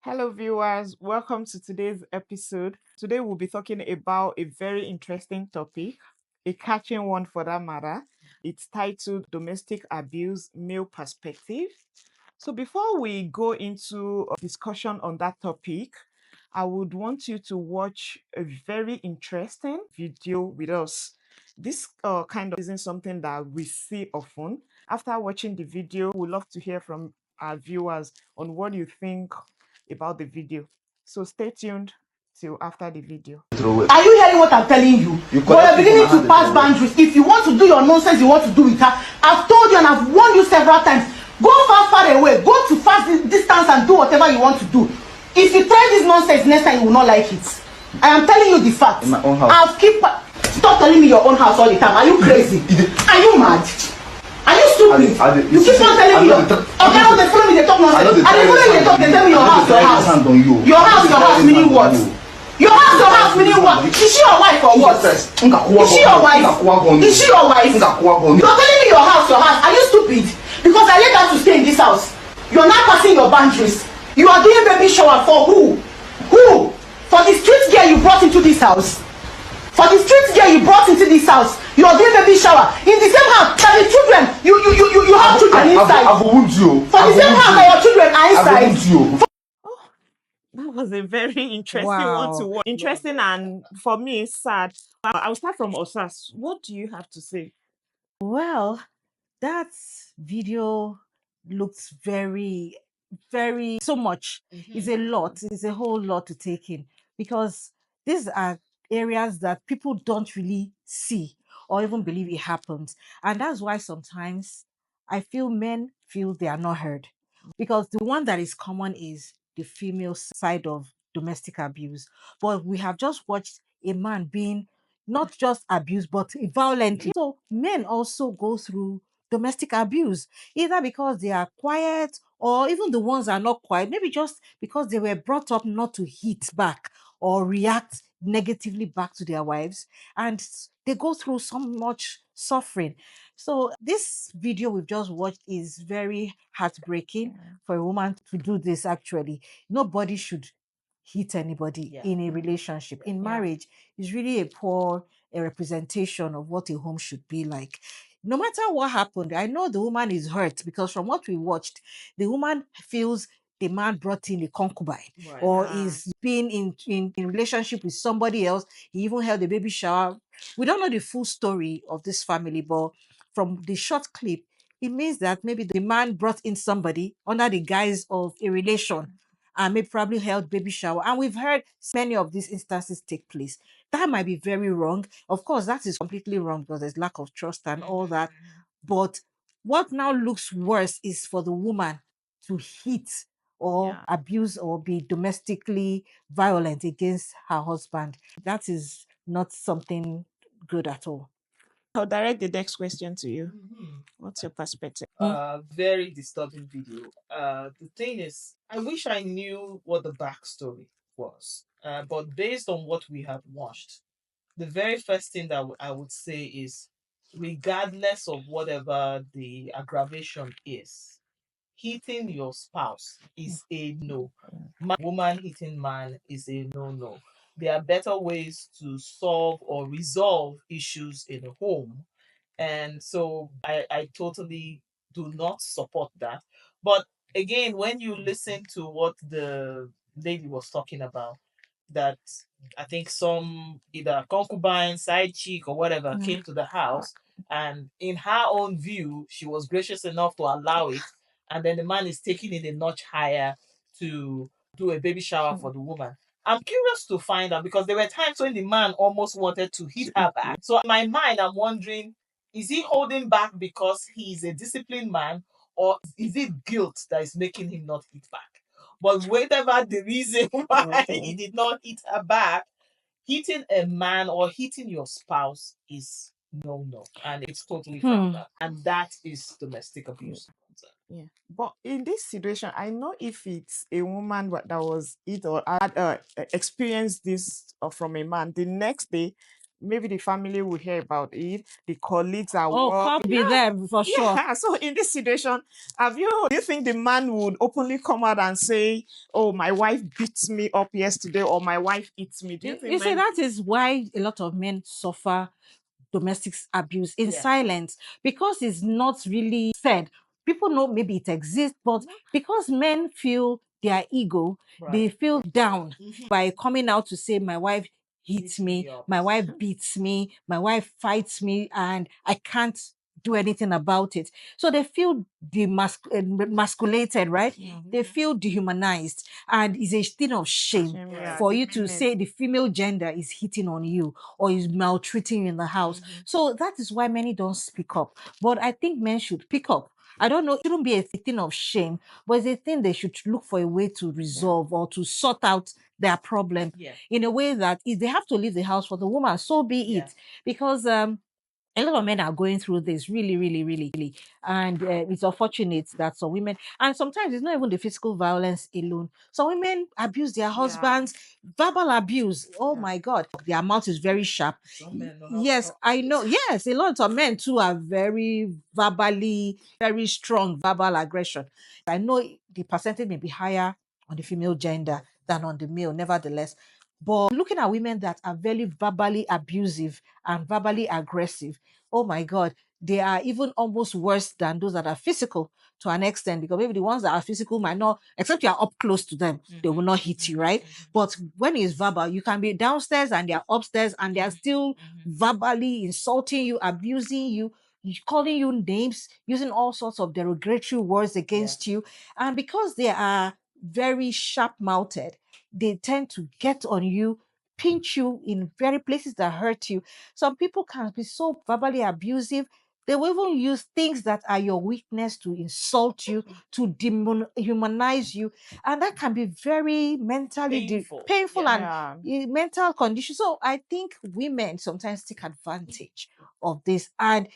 Hello, viewers. Welcome to today's episode. Today, we'll be talking about a very interesting topic, a catching one for that matter. It's titled Domestic Abuse Male Perspective. So, before we go into a discussion on that topic, I would want you to watch a very interesting video with us. This kind of isn't something that we see often. After watching the video, we'd love to hear from our viewers on what you think about the video. So stay tuned till after the video. Are you hearing what I'm telling you? You're beginning to pass boundaries. If you want to do your nonsense, you want to do it. I've told you and I've warned you several times. Go far away. Go to fast distance and do whatever you want to do. If you try this nonsense next time, you will not like it. I am telling you the facts. In my own house. I'll keep. Stop telling me your own house all the time. Are you crazy? Are you mad? Are you stupid? You keep on telling me. Okay, now they follow me. They talk nonsense. And they follow me. They talk. They tell me your house. Your house meaning what? Your house meaning what? Is she your wife or what? Is she your wife? Is she your wife? You're telling me your house. Are you stupid? Because I let her to stay in this house. You're not passing your boundaries. You are doing baby shower for who? Who? For the street girl you brought into this house. For the street girl you brought into this house. You are doing baby shower. In the same house that the children, you have children inside. For the same house that your children are inside. That was a very interesting one to watch. Interesting and for me sad. I'll start from Osas. What do you have to say? Well, that video looks very so much. It's a lot. It's a whole lot to take in because these are areas that people don't really see or even believe it happens. And that's why sometimes I feel men feel they are not heard because the one that is common is the female side of domestic abuse. But we have just watched a man being not just abused but violently. So men also go through domestic abuse, either because they are quiet or even the ones that are not quiet, maybe just because they were brought up not to hit back or react negatively back to their wives, and they go through so much suffering. So this video we've just watched is very heartbreaking for a woman to do this. Actually, nobody should hit anybody in a relationship. In marriage, is really a poor representation of what a home should be like. No matter what happened, I know the woman is hurt because from what we watched, the woman feels the man brought in a concubine or is being in relationship with somebody else. He even held a baby shower. We don't know the full story of this family, but from the short clip, it means that maybe the man brought in somebody under the guise of a relation and maybe probably held baby shower. And we've heard many of these instances take place. That might be very wrong. Of course, that is completely wrong because there's lack of trust and all that. But what now looks worse is for the woman to hit or abuse or be domestically violent against her husband. That is not something good at all. I'll direct the next question to you. What's your perspective? Very disturbing video. The thing is, I wish I knew what the backstory was. But based on what we have watched, the very first thing that I would say is, regardless of whatever the aggravation is, hitting your spouse is a no. Woman hitting man is a no. There are better ways to solve or resolve issues in a home. And so I totally do not support that. But again, when you listen to what the lady was talking about, that I think some either concubine, side chick, or whatever came to the house, and in her own view, she was gracious enough to allow it, and then the man is taking it a notch higher to do a baby shower for the woman. I'm curious to find out because there were times when the man almost wanted to hit her back. So in my mind, I'm wondering, is he holding back because he's a disciplined man, or is it guilt that is making him not hit back? But whatever the reason why he did not hit her back, hitting a man or hitting your spouse is no. And it's totally frowned at. And that is domestic abuse. Yeah, but in this situation, I know if it's a woman that was it or had experienced this from a man, the next day maybe the family will hear about it, the colleagues at Oh, work. can't be there for sure. Yeah. So in this situation, do you think the man would openly come out and say, "Oh, my wife beats me up yesterday," or "My wife eats me"? Do you think You see, men? that is why a lot of men suffer domestic abuse in silence, because it's not really said. People know maybe it exists, but because men feel their ego, they feel down by coming out to say, my wife hits me, my wife beats me, my wife fights me, and I can't do anything about it. So they feel demasculated, right? They feel dehumanized, and it's a thing of shame for you to say the female gender is hitting on you or is maltreating you in the house. So that is why many don't speak up. But I think men should pick up. I don't know, it shouldn't be a thing of shame, but it's a thing they should look for a way to resolve or to sort out their problem in a way that if they have to leave the house for the woman, so be it. Because a lot of men are going through this really, really, really, and it's unfortunate that some women, and sometimes it's not even the physical violence alone. Some women abuse their husbands, verbal abuse. Oh my God, their mouth is very sharp. Yes, I know. Yes, a lot of men too are very verbally, very strong verbal aggression. I know the percentage may be higher on the female gender than on the male, nevertheless. But looking at women that are very verbally abusive and verbally aggressive, oh my God, they are even almost worse than those that are physical to an extent, because maybe the ones that are physical might not, except you are up close to them, they will not hit you, right? But when it's verbal, you can be downstairs and they're upstairs and they're still verbally insulting you, abusing you, calling you names, using all sorts of derogatory words against you. And because they are very sharp mouthed, they tend to get on you, pinch you in very places that hurt you. Some people can be so verbally abusive. They will even use things that are your weakness to insult you, to dehumanize you. And that can be very mentally painful and mental condition. So I think women sometimes take advantage of this. And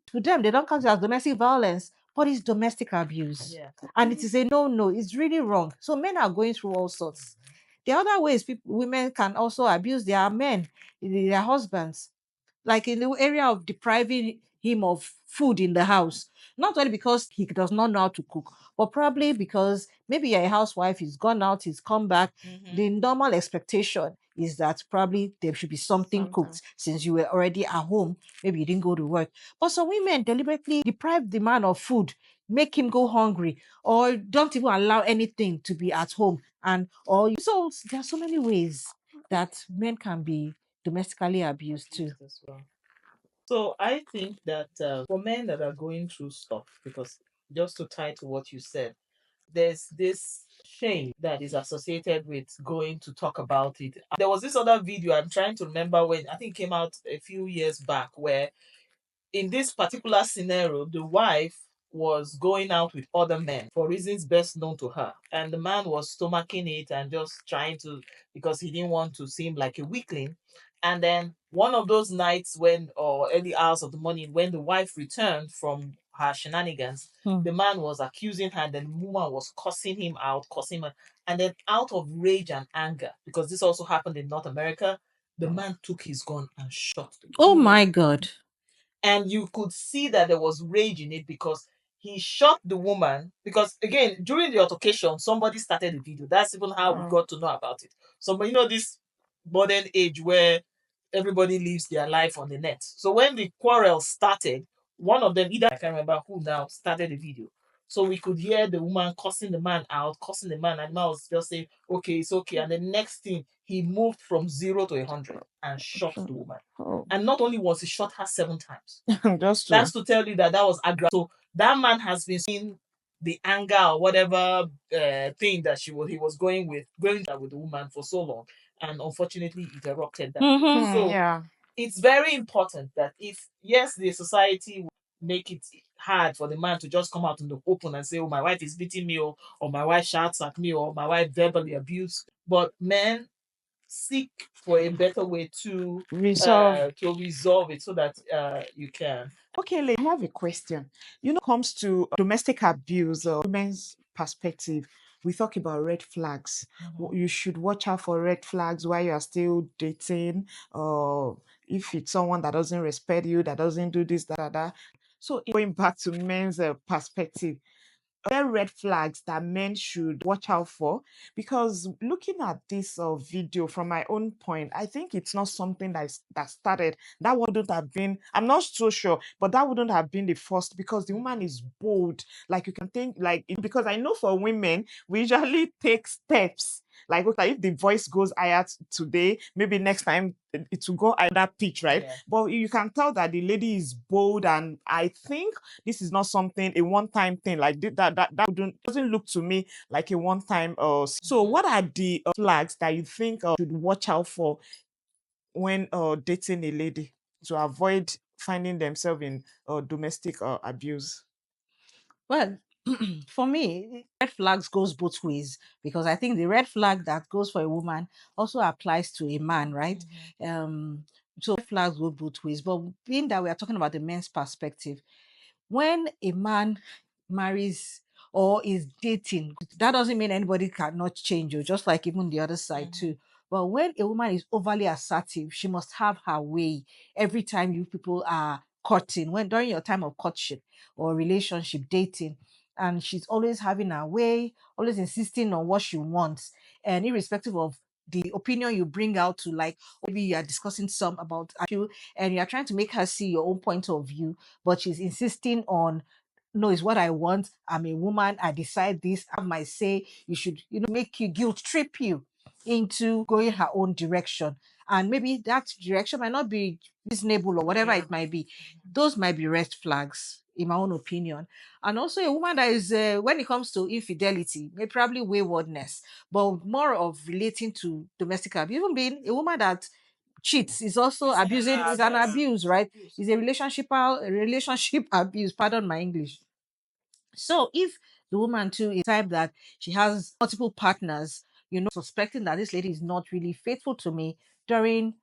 to them, they don't count it as domestic violence, but it's domestic abuse. And it is a no. It's really wrong. So men are going through all sorts. The other ways women can also abuse their men, their husbands, like in the area of depriving him of food in the house. Not only because he does not know how to cook, but probably because maybe you're a housewife, he's gone out, he's come back. The normal expectation is that probably there should be something cooked since you were already at home. Maybe you didn't go to work. But some women deliberately deprive the man of food, make him go hungry, or don't even allow anything to be at home. And or so there are so many ways that men can be domestically abused too. As well. So I think that for men that are going through stuff, because just to tie to what you said, there's this shame that is associated with going to talk about it. There was this other video I'm trying to remember when I think it came out a few years back where in this particular scenario, the wife was going out with other men for reasons best known to her. And the man was stomaching it and just trying to, because he didn't want to seem like a weakling. And then one of those nights when, or early hours of the morning, when the wife returned from her shenanigans, the man was accusing her, and then the woman was cussing him out, cussing him. And then out of rage and anger, because this also happened in North America, the man took his gun and shot the Oh my God. and you could see that there was rage in it because he shot the woman because again during the altercation somebody started the video. That's even how we got to know about it. Somebody, this modern age where everybody lives their life on the net. So when the quarrel started, one of them, either I can't remember who now, started the video. So we could hear the woman cussing the man out, cussing the man, and the man was just saying, okay, it's okay. And the next thing, he moved from 0 to 100 and shot the woman. And not only was he shot her 7 times. Just That's to tell you that that was aggressive. So that man has been seeing the anger or whatever thing that he was going with the woman for so long, and unfortunately it erupted that. So yeah. it's very important that if yes, the society will make it hard for the man to just come out in the open and say, "Oh, my wife is beating me," or "My wife shouts at me," or "My wife verbally abused," but men seek for a better way to resolve it so that you can. Okay, I have a question. Comes to domestic abuse or women's perspective, we talk about red flags. You should watch out for red flags while you are still dating. if it's someone that doesn't respect you, that doesn't do this, that. So going back to men's perspective, there are red flags that men should watch out for? Because looking at this video from my own point, I think it's not something that started. That wouldn't have been. I'm not so sure, but that wouldn't have been the first because the woman is bold. Like you can think, because I know for women we usually take steps. Like okay, if the voice goes higher today, maybe next time it will go higher pitch, right? Yeah. But you can tell that the lady is bold, and I think this is not something a one-time thing. Like that doesn't look to me like a one-time. So what are the flags that you think should watch out for when dating a lady to avoid finding themselves in domestic abuse? Well, for me, red flags goes both ways because I think the red flag that goes for a woman also applies to a man, right? So red flags go both ways. But being that we are talking about the men's perspective, when a man marries or is dating, that doesn't mean anybody cannot change you, just like even the other side too. But when a woman is overly assertive, she must have her way every time you people are courting, when during your time of courtship or relationship dating, and she's always having her way, always insisting on what she wants, and irrespective of the opinion you bring out to, like maybe you are discussing some about you and you are trying to make her see your own point of view, but she's insisting on, no, it's what I want. I'm a woman. I decide this. I have my say. You should, make you guilt trip you into going her own direction. And maybe that direction might not be reasonable or whatever it might be. Those might be red flags, in my own opinion. And also a woman that is, when it comes to infidelity, may probably waywardness, but more of relating to domestic abuse. Even being a woman that cheats is also abusing, is an abuse, right? Is a relationship abuse. Pardon my English. So if the woman too is the type that she has multiple partners, suspecting that this lady is not really faithful to me during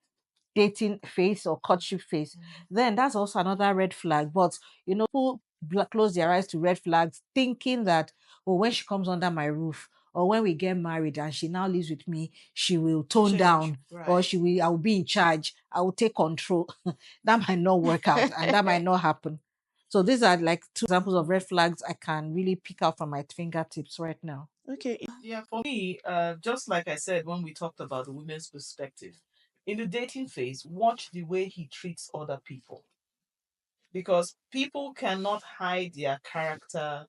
dating phase or courtship phase, then that's also another red flag. But people close their eyes to red flags, thinking that, oh, when she comes under my roof or when we get married and she now lives with me, she will tone Change, down, or right. I will be in charge, I will take control. That might not work out and that might not happen. So these are like two examples of red flags I can really pick out from my fingertips right now. Okay. Yeah, for me, just like I said when we talked about the women's perspective, in the dating phase, watch the way he treats other people because people cannot hide their character,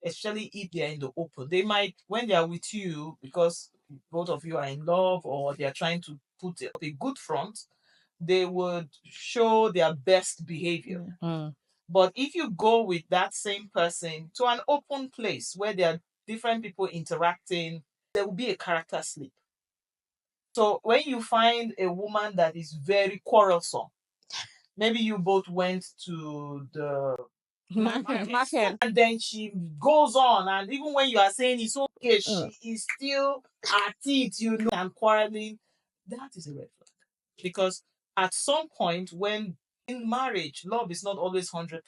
especially if they're in the open. They might, when they are with you, because both of you are in love or they are trying to put up a good front, they would show their best behavior. Mm. But if you go with that same person to an open place where there are different people interacting, there will be a character slip. So when you find a woman that is very quarrelsome, maybe you both went to the Market. and then she goes on, and even when you are saying it's okay, she is still at it, and quarreling. That is a red flag because at some point, when in marriage, love is not always 100%.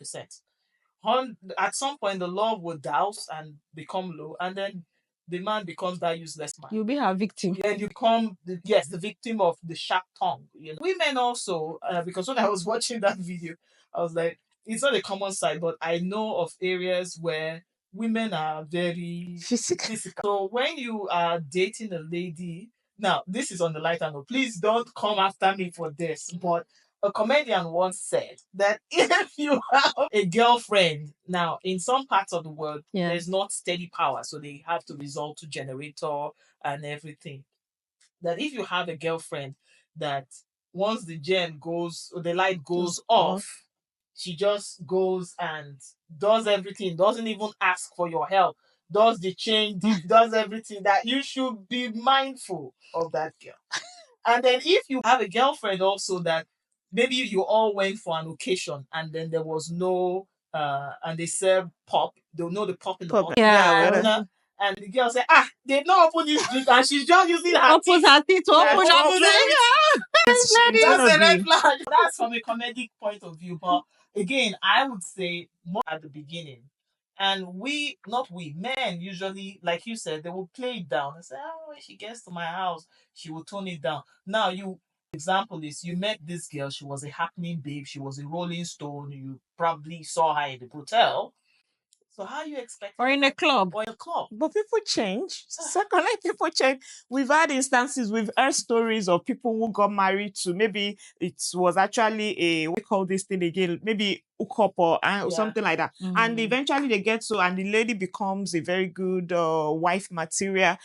At some point, the love will douse and become low, and then the man becomes that useless man. You'll be her victim. And you become the victim of the sharp tongue. Women also, because when I was watching that video, I was like, it's not a common sight, but I know of areas where women are very Physical. physical. So when you are dating a lady, now this is on the lighter note. Please don't come after me for this, but a comedian once said that if you have a girlfriend, now in some parts of the world, Yeah. there's not steady power, so they have to resort to generator and everything. That if you have a girlfriend that once the light goes Just off, off. she just goes and does everything, doesn't even ask for your help, does the change, does everything, that you should be mindful of that girl. And then if you have a girlfriend also that maybe you all went for an occasion and then there was no and they serve pop, they'll know the pop in the Pop. bottle. Yeah, Yeah. what And the girl say, they've not opened this drink and she's just using her Open teeth. her teeth, Yeah, open to her open teeth. it. it's That's gonna a red be. flag. That's from a comedic point of view. But again, I would say more at the beginning. And not we, men usually, like you said, they will play it down and say, when she gets to my house, she will tone it down. Now, Example is you met this girl, she was a happening babe, she was a rolling stone, you probably saw her in the hotel. So how you expect Or in a club. or in a club? But people change. Secondly, people change. We've had instances, we've heard stories of people who got married to maybe it was actually a what we call this thing again, maybe hook up or something like that. And eventually they get so and the lady becomes a very good wife material.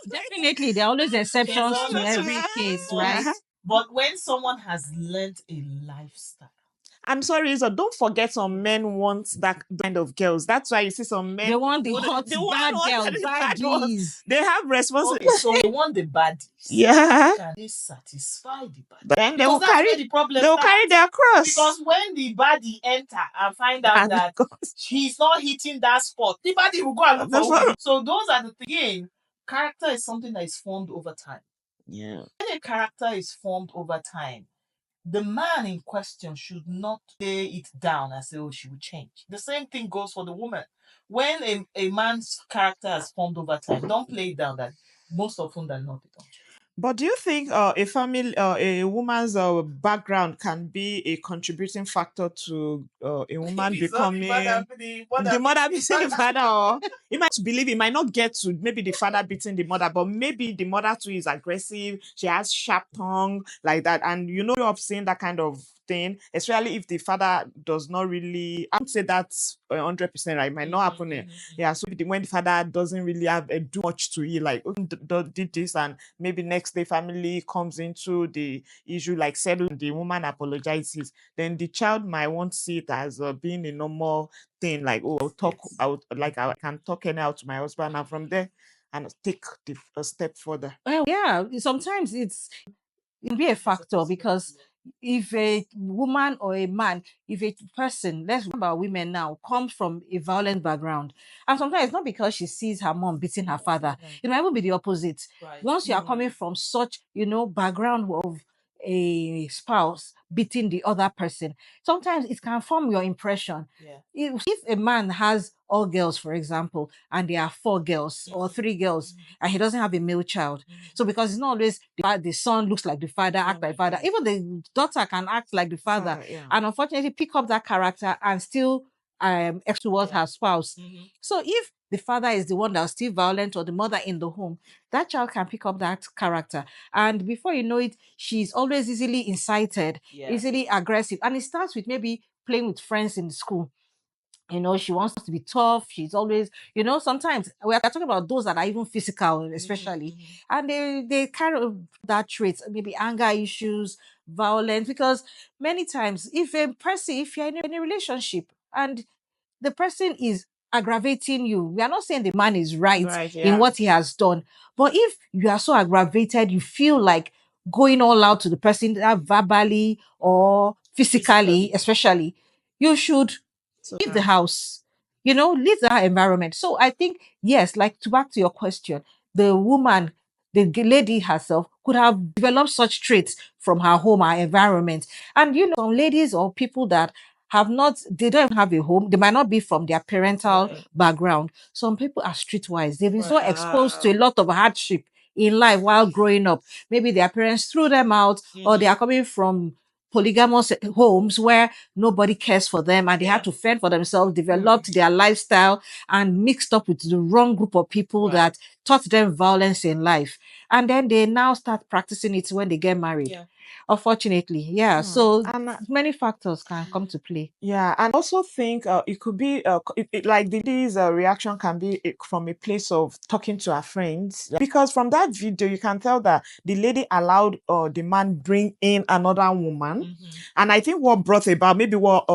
Definitely, there are always exceptions to always every case, right? But when someone has learned a lifestyle, I'm sorry, so don't forget some men want that kind of girls. That's why you see some men They want the want- hot they want bad girls, the bad bad ones. G's. They have responsibility. okay, so they want the baddies. Yeah. Can they satisfy the baddie? But then they Because will that's carry where the problem they will carry starts. their cross. Because when the baddie enter and find out And that because- he's not hitting that spot, the baddie will go and look That's for who. what- So those are the again. Character is something that is formed over time. yeah. When a character is formed over time, the man in question should not lay it down and say, oh, she will change. The same thing goes for the woman. When a man's character has formed over time, don't play it down that most often than not, they don't change. But do you think a family, a woman's background can be a contributing factor to a woman becoming the mother beating the father, or it might believe it might not get to maybe the father beating the mother, but maybe the mother too is aggressive. She has sharp tongue like that, and you know, of seeing that kind of thing, especially if the father does not really. I would say that's 100% right. It might not happen. Yeah, so when the father doesn't really have do much to it, like did this and maybe next day family comes into the issue like settle the woman apologizes, then the child might want to see it as being a normal thing, like oh I'll talk out like I can talk anyhow to my husband, and from there and take a step further. Well, yeah, sometimes it can be a factor because if a woman or a man, if a person, let's remember women now, comes from a violent background, and sometimes it's not because she sees her mom beating her father, it might even be the opposite. Right. Once you are coming from such, background of a spouse beating the other person, sometimes it can form your impression. Yeah. If a man has all girls, for example, and there are four girls or three girls, and he doesn't have a male child, so because it's not always the son looks like the father, act like father. Even the daughter can act like the father, Yeah. and unfortunately pick up that character and still act towards her spouse. So if the father is the one that's still violent or the mother in the home, that child can pick up that character. And before you know it, she's always easily incited, easily aggressive. And it starts with maybe playing with friends in school. She wants to be tough. She's always, sometimes we are talking about those that are even physical, especially, and they kind of that traits, maybe anger issues, violence, because many times if you're in a relationship and the person is aggravating you, we are not saying the man is right Right, in yeah. what he has done, but if you are so aggravated, you feel like going all out to the person, verbally or physically, especially, you should leave the house, leave the environment. So I think, yes, like to back to your question, the woman, the lady herself could have developed such traits from her home, her environment. And some ladies or people that they don't even have a home, they might not be from their parental background. Some people are streetwise, they've been so exposed to a lot of hardship in life while growing up. Maybe their parents threw them out, or they are coming from polygamous homes where nobody cares for them and they had to fend for themselves, developed their lifestyle and mixed up with the wrong group of people that taught them violence in life. And then they now start practicing it when they get married. Unfortunately, yeah. So And many factors can come to play. yeah, and also think it could be like this reaction can be from a place of talking to her friends, because from that video you can tell that the lady allowed the man bring in another woman, and I think what brought about maybe what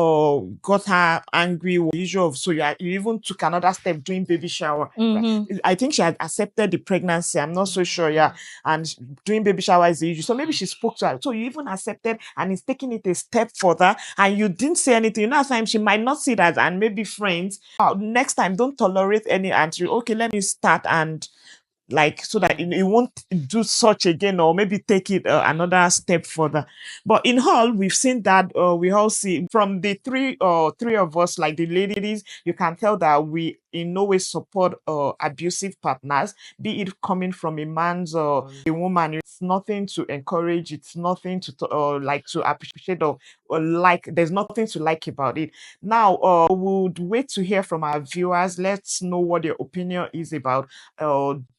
got her angry was the issue of you even took another step doing baby shower. Right? I think she had accepted the pregnancy. I'm not so sure, yeah, and doing baby shower is the issue. So maybe she spoke to her. So you even accepted and is taking it a step further, and you didn't say anything. At times she might not see that, and maybe friends. Next time, don't tolerate any answer. Okay, let me start and like so that you won't do such again, or maybe take it another step further. But in all, we've seen that we all see from the three of us, like the ladies, you can tell that we in no way support abusive partners, be it coming from a man's or a woman. it's nothing to encourage, it's nothing to like to appreciate or like. There's nothing to like about it. Now, would wait to hear from our viewers. Let's know what their opinion is about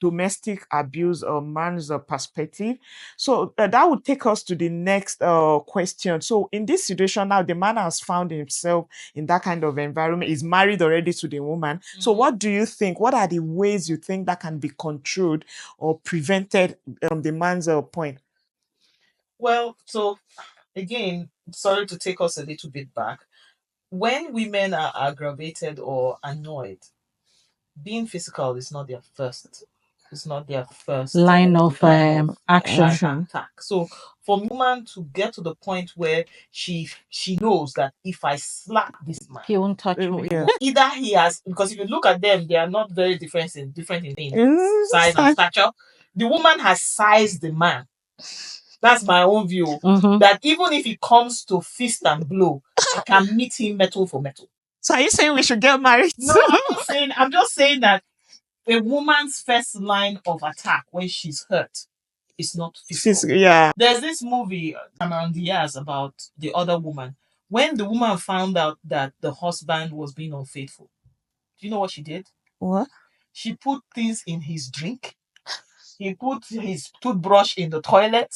domestic abuse or man's perspective. So that would take us to the next question. So in this situation now, the man has found himself in that kind of environment, is married already to the woman. So what do you think? What are the ways you think that can be controlled or prevented the man's point? Well, so again, sorry to take us a little bit back. When women are aggravated or annoyed, being physical is not their first. It's not their first Line of action. attack. So for woman to get to the point where she knows that if I slap this man, He won't touch me. Yeah. either he has, because if you look at them, they are not very different in size and stature. The woman has sized the man. That's my own view. That even if it comes to fist and blow, I can meet him metal for metal. So are you saying we should get married? No, I'm just saying that a woman's first line of attack when she's hurt is not physical. Yeah. There's this movie, Cameron Diaz, about the other woman. When the woman found out that the husband was being unfaithful, do you know what she did? What? She put things in his drink. He put his toothbrush in the toilet.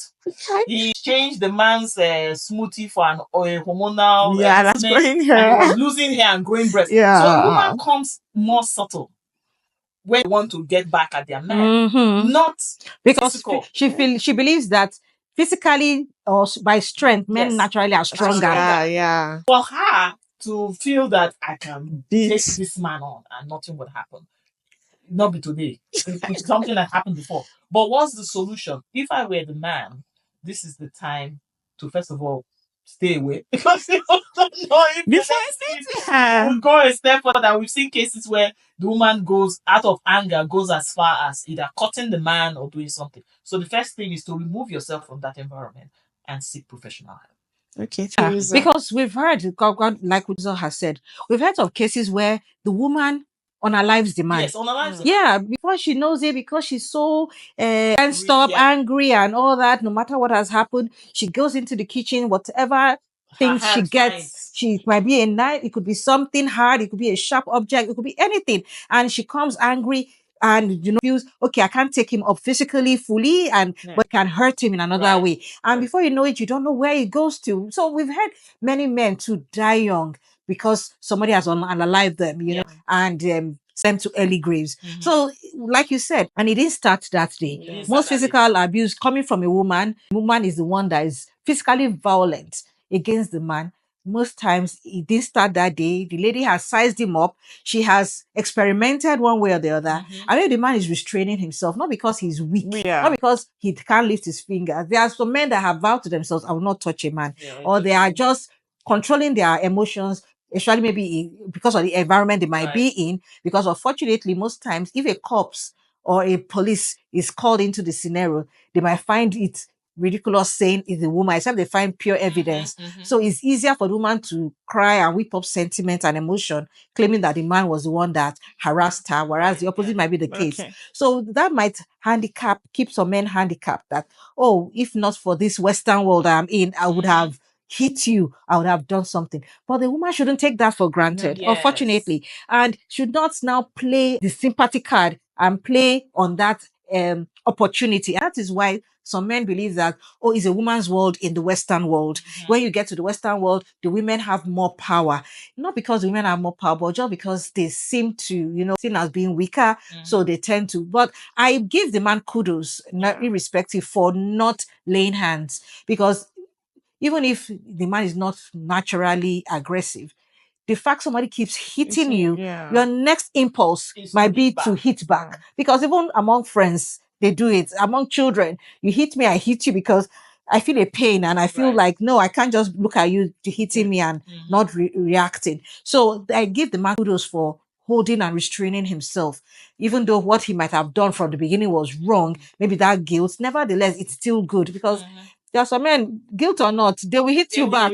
He changed the man's smoothie for an hormonal that's growing hair. and he was losing hair and growing breasts. Yeah. So a woman comes more subtle when they want to get back at their man, not because physical. she believes that physically or by strength, men naturally are stronger. Yeah. For her to feel that I can Beat take this man on and nothing would happen. Not be today. It's something that happened before. But what's the solution? If I were the man, this is the time to first of all stay away because you don't know if the will go a step further. We've seen cases where the woman goes out of anger, goes as far as either cutting the man or doing something. So the first thing is to remove yourself from that environment and seek professional help. Okay, because we've heard, like Izor has said, we've heard of cases where the woman unalives the man. Yes, unalives the man. Yeah, before she knows it, because she's so tensed up, angry, and all that. No matter what has happened, she goes into the kitchen, whatever things she gets. She might be a knife, it could be something hard, it could be a sharp object, it could be anything, and she comes angry. And feels okay, I can't take him up physically fully, but can hurt him in another way. And before you know it, you don't know where it goes to. So we've had many men to die young because somebody has unalived them, and sent them to early graves. So, like you said, and it didn't start that day. Most physical abuse coming from a woman. Woman is the one that is physically violent against the man. Most times it didn't start that day. The lady has sized him up. She has experimented one way or the other. I mean, the man is restraining himself, not because he's weak, not because he can't lift his finger. There are some men that have vowed to themselves, I will not touch a man. Or they are just controlling their emotions, especially maybe because of the environment they might be in. Because unfortunately, most times, if a cops or a police is called into the scenario, they might find it ridiculous saying it's a woman, except they find pure evidence. So it's easier for the woman to cry and whip up sentiment and emotion, claiming that the man was the one that harassed her, whereas the opposite might be the case. So that might keep some men handicapped that, oh, if not for this Western world I'm in, I would have hit you, I would have done something. But the woman shouldn't take that for granted, unfortunately, and should not now play the sympathy card and play on that opportunity. And that is why some men believe that, oh, it's a woman's world in the Western world. When you get to the Western world, the women have more power. Not because the women have more power, but just because they seem to, seen as being weaker. So they tend to. But I give the man kudos, not irrespective, for not laying hands. Because even if the man is not naturally aggressive, the fact somebody keeps hitting you, your next impulse might be to hit back. Because even among friends, they do it. Among children, you hit me, I hit you because I feel a pain and I feel like, no, I can't just look at you hitting me and not reacting. So I give the man kudos for holding and restraining himself, even though what he might have done from the beginning was wrong, maybe that guilt. Nevertheless, it's still good because there are some men, guilt or not, they will hit you back.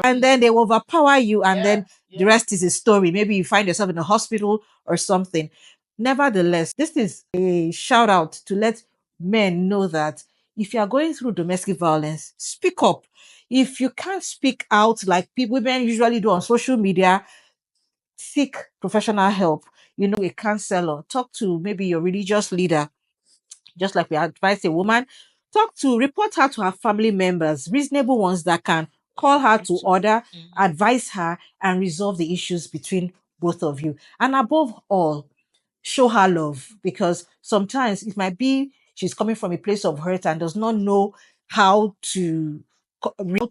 And then they will overpower you. And then the rest is a story. Maybe you find yourself in a hospital or something. Nevertheless, this is a shout out to let men know that if you are going through domestic violence, speak up. If you can't speak out like women usually do on social media, seek professional help. A counselor, talk to maybe your religious leader, just like we advise a woman, report her to her family members, reasonable ones that can call her to order, advise her, and resolve the issues between both of you. And above all, show her love, because sometimes it might be she's coming from a place of hurt and does not know how to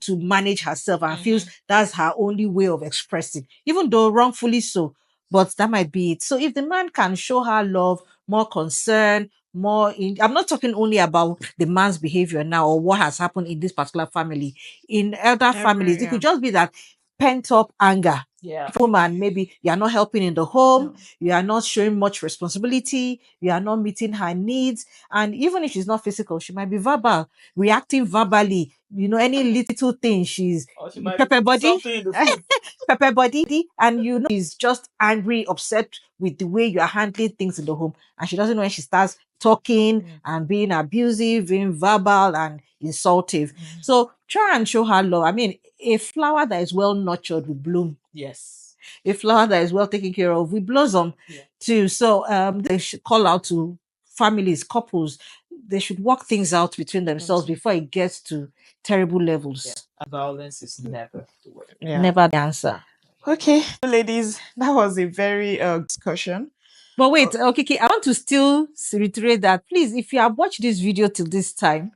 manage herself and feels that's her only way of expressing, even though wrongfully so. But that might be it. So if the man can show her love, more concern, I'm not talking only about the man's behavior now or what has happened in this particular family. In other families, it could just be that pent up anger. Yeah. Woman, maybe you are not helping in the home, you are not showing much responsibility, you are not meeting her needs. And even if she's not physical, she might be verbal, reacting verbally. Any little thing, she's Or she might pepper be body, something in the food. pepper body, and she's just angry, upset with the way you are handling things in the home. And she doesn't know when she starts talking and being abusive, being verbal and insultive. So try and show her love. I mean, a flower that is well nurtured will bloom. Yes. A flower that is well taken care of will blossom too. So they should call out to families, couples. They should work things out between themselves before it gets to terrible levels. And violence is never the way. Never the answer. Okay, ladies, that was a very discussion. But wait, okay, I want to still reiterate that, please, if you have watched this video till this time,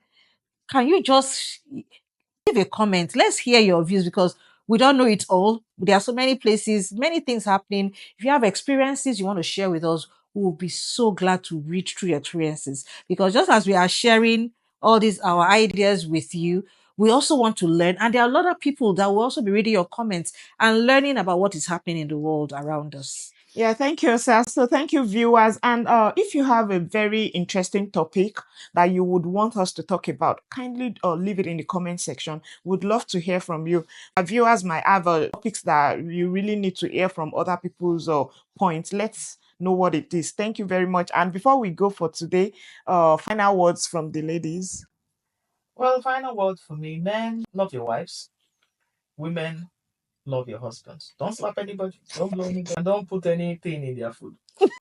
can you just leave a comment? Let's hear your views, because we don't know it all. There are so many places, many things happening. If you have experiences you want to share with us, we will be so glad to read through your experiences. Because just as we are sharing all these our ideas with you, we also want to learn. And there are a lot of people that will also be reading your comments and learning about what is happening in the world around us. Yeah, thank you, Osas. So thank you, viewers. And if you have a very interesting topic that you would want us to talk about, kindly leave it in the comment section. We'd love to hear from you. Our viewers might have topics that you really need to hear from other people's points. Let's know what it is. Thank you very much. And before we go for today, final words from the ladies. Well, final word for me: men, love your wives. Women, love your husbands. Don't slap anybody. Don't blow anybody. And don't put anything in their food.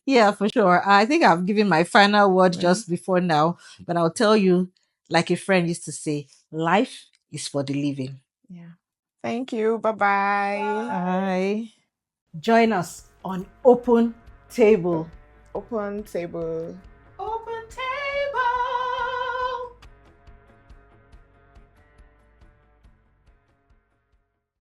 Yeah, for sure. I think I've given my final word just before now, but I'll tell you, like a friend used to say, life is for the living. Yeah. Thank you. Bye-bye. Bye. Join us on Open Table. Open table.